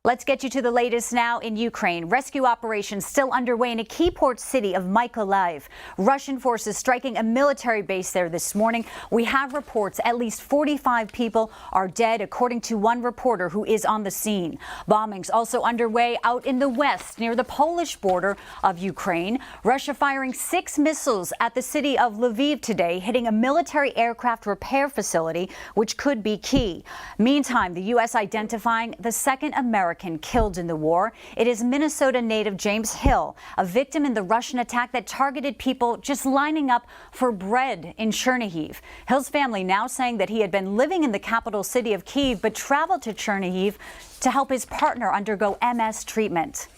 Let's get you to the latest now in Ukraine. Rescue operations still underway in a key port city of Mykolaiv. Russian forces striking a military base there this morning. We have reports at least 45 people are dead, according to one reporter who is on the scene. Bombings also underway out in the west near the Polish border of Ukraine. Russia firing 6 missiles at the city of Lviv today, hitting a military aircraft repair facility, which could be key. Meantime, the U.S. identifying the second American killed in the war. It is Minnesota native James Hill, a victim in the Russian attack that targeted people just lining up for bread in Chernihiv. Hill's family now saying that he had been living in the capital city of Kyiv but traveled to Chernihiv to help his partner undergo MS treatment.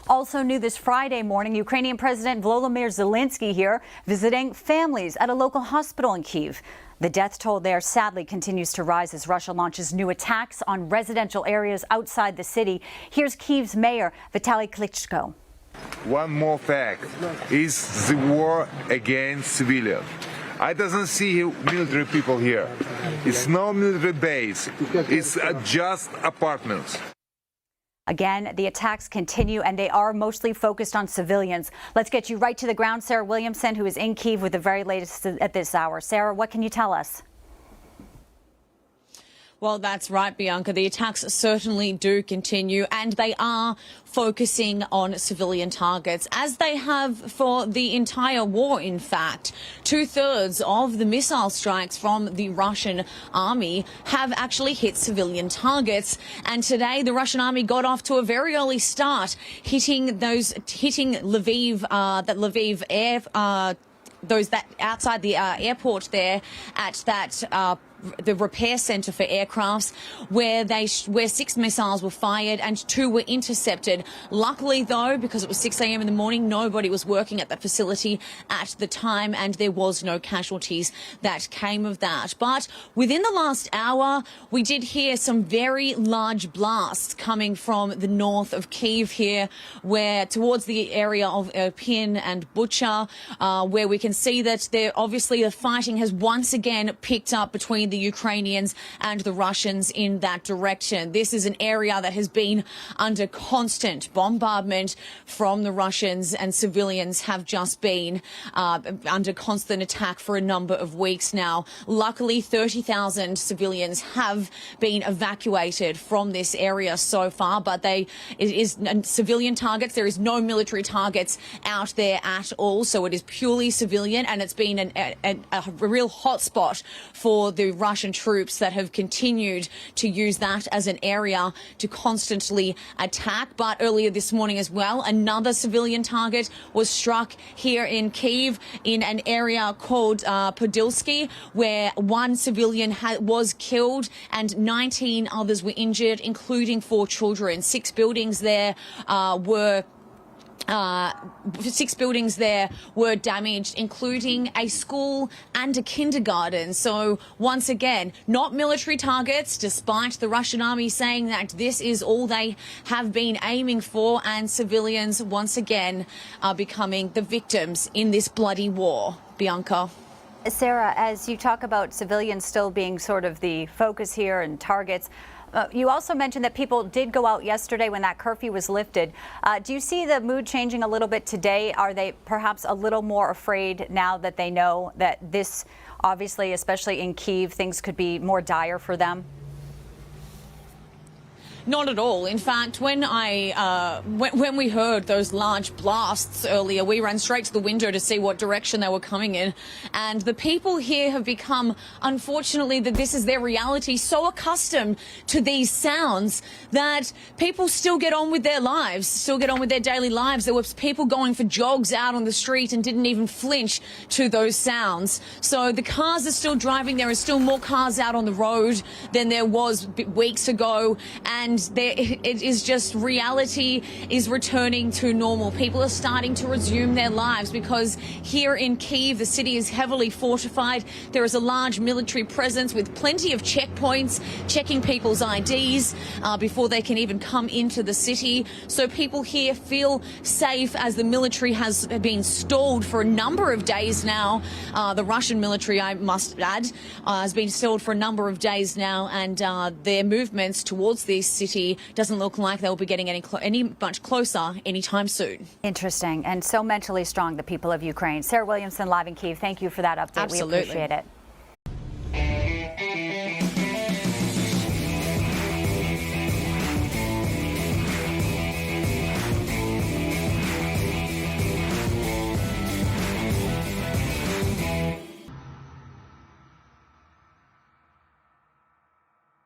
Also new this Friday morning, Ukrainian President Volodymyr Zelensky here visiting families at a local hospital in Kyiv. The death toll there sadly continues to rise as Russia launches new attacks on residential areas outside the city. Here's Kyiv's mayor, Vitaly Klitschko. One more fact is the war against civilians. I doesn't see military people here. It's no military base. It's just apartments. Again, the attacks continue, and they are mostly focused on civilians. Let's get you right to the ground. Sarah Williamson, who is in Kyiv with the very latest at this hour. Sarah, what can you tell us? Well, that's right, Bianca. The attacks certainly do continue, and they are focusing on civilian targets, as they have for the entire war, in fact. 2/3 of the missile strikes from the Russian army have actually hit civilian targets. And today, the Russian army got off to a very early start, hitting Lviv, that Lviv air, those that outside the airport there at that the repair centre for aircrafts, where 6 missiles were fired and 2 were intercepted. Luckily, though, because it was 6 a.m. in the morning, nobody was working at that facility at the time, and there was no casualties that came of that. But within the last hour, we did hear some very large blasts coming from the north of Kyiv here, where towards the area of Irpin and Bucha, where we can see that obviously the fighting has once again picked up between the Ukrainians and the Russians in that direction. This is an area that has been under constant bombardment from the Russians, and civilians have just been under constant attack for a number of weeks now. Luckily, 30,000 civilians have been evacuated from this area so far, but it is civilian targets. There is no military targets out there at all, so it is purely civilian, and it's been a real hotspot for the Russian troops that have continued to use that as an area to constantly attack. But earlier this morning as well, another civilian target was struck here in Kyiv in an area called Podilsky, where 1 civilian was killed and 19 others were injured, including 4 children. 6 buildings there were damaged, including a school and a kindergarten. So once again, not military targets, despite the Russian army saying that this is all they have been aiming for, and civilians once again are becoming the victims in this bloody war. Bianca. Sarah, as you talk about civilians still being sort of the focus here and targets, you also mentioned that people did go out yesterday when that curfew was lifted. Do you see the mood changing a little bit today? Are they perhaps a little more afraid now that they know that this, obviously, especially in Kyiv, things could be more dire for them? Not at all. In fact, when we heard those large blasts earlier, we ran straight to the window to see what direction they were coming in. And the people here have become, unfortunately, that this is their reality, so accustomed to these sounds that people still get on with their lives, still get on with their daily lives. There were people going for jogs out on the street and didn't even flinch to those sounds. So the cars are still driving. There are still more cars out on the road than there was weeks ago. And it is just, reality is returning to normal. People are starting to resume their lives, because here in Kyiv, the city is heavily fortified. There is a large military presence with plenty of checkpoints, checking people's IDs before they can even come into the city. So people here feel safe, as the military has been stalled for a number of days now. The Russian military, I must add, has been stalled for a number of days now, and their movements towards this city doesn't look like they'll be getting any much closer anytime soon. Interesting, and so mentally strong, the people of Ukraine. Sarah Williamson, live in Kyiv, thank you for that update. Absolutely. We appreciate it.